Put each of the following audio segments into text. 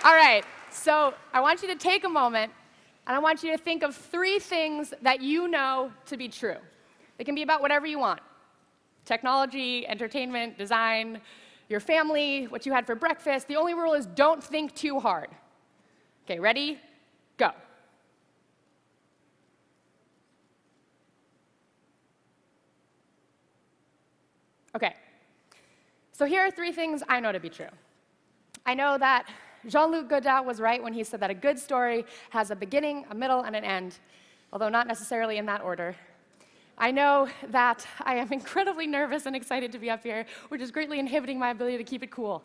All right, so I want you to take a moment, and I want you to think of 3 things that you know to be true. It can be about whatever you want: technology, entertainment, design, your family, what you had for breakfast. The only rule is don't think too hard. Okay, ready? Go. Okay, so here are 3 things I know to be true. I know that Jean-Luc Godard was right when he said that a good story has a beginning, a middle, and an end, although not necessarily in that order. I know that I am incredibly nervous and excited to be up here, which is greatly inhibiting my ability to keep it cool.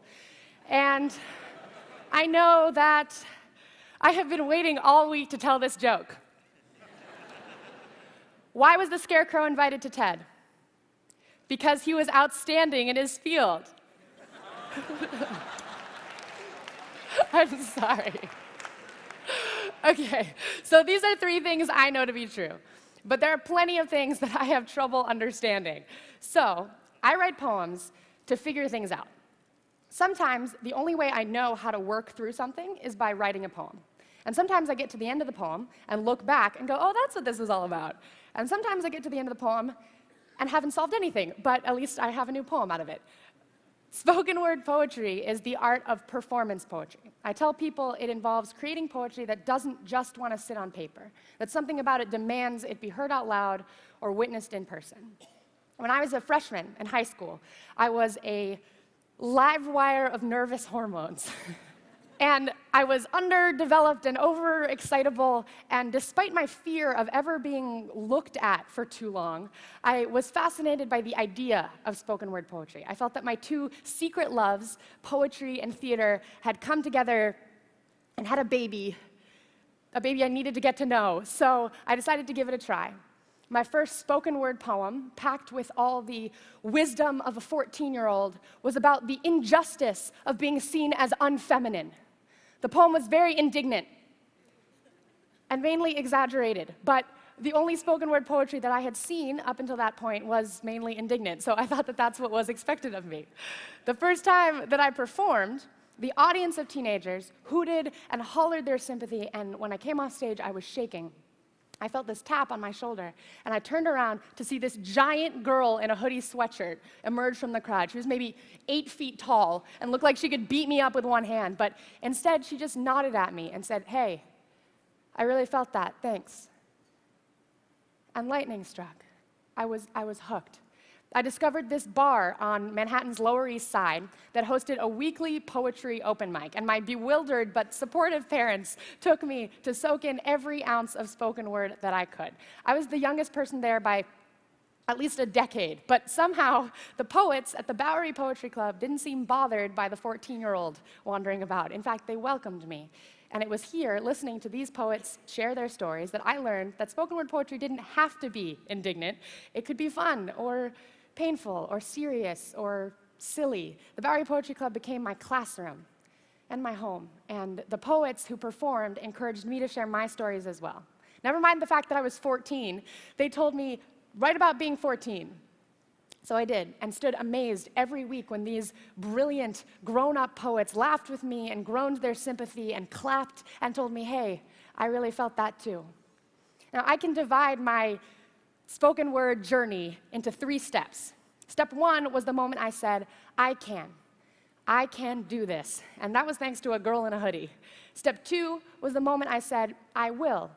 And I know that I have been waiting all week to tell this joke. Why was the Scarecrow invited to TED? Because he was outstanding in his field. I'm sorry. Okay, so these are 3 things I know to be true. But there are plenty of things that I have trouble understanding. So I write poems to figure things out. Sometimes the only way I know how to work through something is by writing a poem. And sometimes I get to the end of the poem and look back and go, oh, that's what this is all about. And sometimes I get to the end of the poem and haven't solved anything, but at least I have a new poem out of it. Spoken word poetry is the art of performance poetry. I tell people it involves creating poetry that doesn't just want to sit on paper, that something about it demands it be heard out loud or witnessed in person. When I was a freshman in high school, I was a live wire of nervous hormones. And I was underdeveloped and overexcitable, and despite my fear of ever being looked at for too long, I was fascinated by the idea of spoken word poetry. I felt that my 2 secret loves, poetry and theater, had come together and had a baby I needed to get to know. So I decided to give it a try. My first spoken word poem, packed with all the wisdom of a 14-year-old, was about the injustice of being seen as unfeminine. The poem was very indignant and mainly exaggerated, but the only spoken word poetry that I had seen up until that point was mainly indignant, so I thought that that's what was expected of me. The first time that I performed, the audience of teenagers hooted and hollered their sympathy, and when I came off stage, I was shaking. I felt this tap on my shoulder, and I turned around to see this giant girl in a hoodie sweatshirt emerge from the crowd. She was maybe 8 feet tall and looked like she could beat me up with one hand, but instead she just nodded at me and said, "Hey, I really felt that, thanks." And lightning struck. I was hooked. I discovered this bar on Manhattan's Lower East Side that hosted a weekly poetry open mic, and my bewildered but supportive parents took me to soak in every ounce of spoken word that I could. I was the youngest person there by at least a decade, but somehow the poets at the Bowery Poetry Club didn't seem bothered by the 14-year-old wandering about. In fact, they welcomed me. And it was here, listening to these poets share their stories, that I learned that spoken word poetry didn't have to be indignant. It could be fun or painful or serious or silly. The Bowery Poetry Club became my classroom and my home, and the poets who performed encouraged me to share my stories as well. Never mind the fact that I was 14, they told me, write about being 14. So I did, and stood amazed every week when these brilliant, grown-up poets laughed with me and groaned their sympathy and clapped and told me, hey, I really felt that too. Now, I can divide my spoken word journey into 3 steps. Step 1 was the moment I said, I can do this. And that was thanks to a girl in a hoodie. Step 2 was the moment I said, I will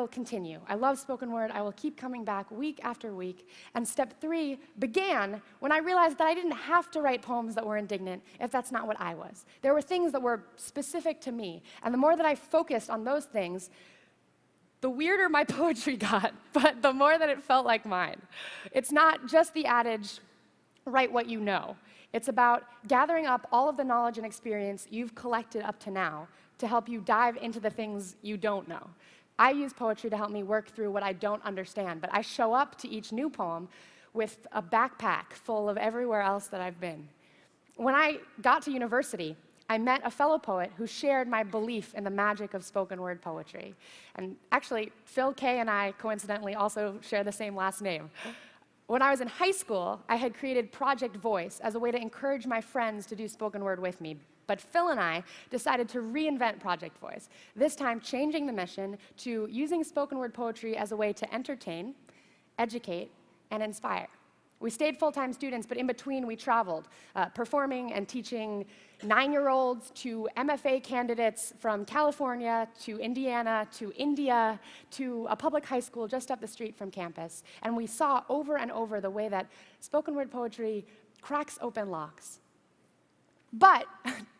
continue. I love spoken word. I will keep coming back week after week. And step 3 began when I realized that I didn't have to write poems that were indignant if that's not what I was. There were things that were specific to me. And the more that I focused on those things, the weirder my poetry got, but the more that it felt like mine. It's not just the adage, write what you know. It's about gathering up all of the knowledge and experience you've collected up to now to help you dive into the things you don't know. I use poetry to help me work through what I don't understand, but I show up to each new poem with a backpack full of everywhere else that I've been. When I got to university, I met a fellow poet who shared my belief in the magic of spoken word poetry. And actually, Phil Kay and I, coincidentally, also share the same last name. When I was in high school, I had created Project Voice as a way to encourage my friends to do spoken word with me. But Phil and I decided to reinvent Project Voice, this time changing the mission to using spoken word poetry as a way to entertain, educate, and inspire. We stayed full-time students, but in between we traveled, performing and teaching 9-year-olds to MFA candidates from California to Indiana to India to a public high school just up the street from campus. And we saw over and over the way that spoken word poetry cracks open locks. But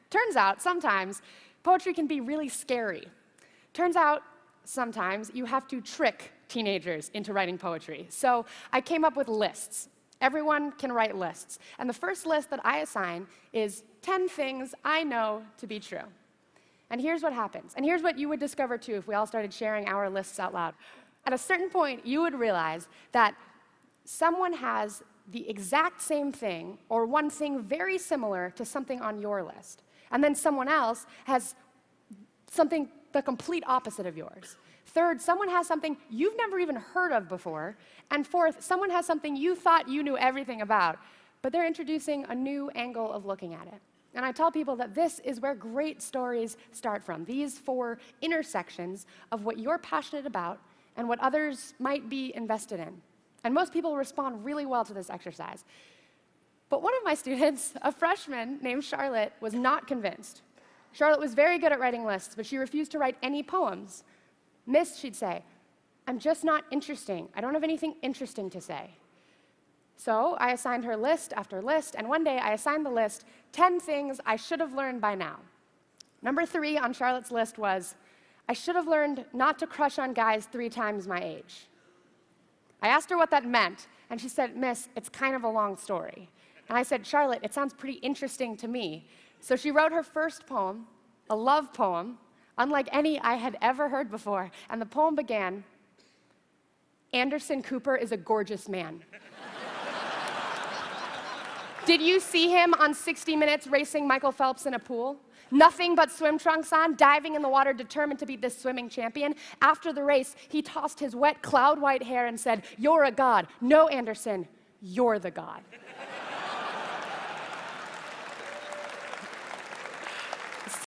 turns out sometimes poetry can be really scary. Turns out sometimes you have to trick teenagers into writing poetry. So I came up with lists. Everyone can write lists. And the first list that I assign is 10 things I know to be true. And here's what happens. And here's what you would discover, too, if we all started sharing our lists out loud. At a certain point, you would realize that someone has the exact same thing or one thing very similar to something on your list. And then someone else has something the complete opposite of yours. Third, someone has something you've never even heard of before. And fourth, someone has something you thought you knew everything about, but they're introducing a new angle of looking at it. And I tell people that this is where great stories start from, these 4 intersections of what you're passionate about and what others might be invested in. And most people respond really well to this exercise. But one of my students, a freshman named Charlotte, was not convinced. Charlotte was very good at writing lists, but she refused to write any poems. Miss, she'd say, I'm just not interesting. I don't have anything interesting to say. So I assigned her list after list, and one day I assigned the list 10 things I should have learned by now. Number 3 on Charlotte's list was, I should have learned not to crush on guys 3 times my age. I asked her what that meant, and she said, Miss, it's kind of a long story. And I said, Charlotte, it sounds pretty interesting to me. So she wrote her first poem, a love poem, unlike any I had ever heard before. And the poem began, Anderson Cooper is a gorgeous man. Did you see him on 60 Minutes racing Michael Phelps in a pool? Nothing but swim trunks on, diving in the water, determined to beat this swimming champion. After the race, he tossed his wet, cloud-white hair and said, You're a god. No, Anderson, you're the god.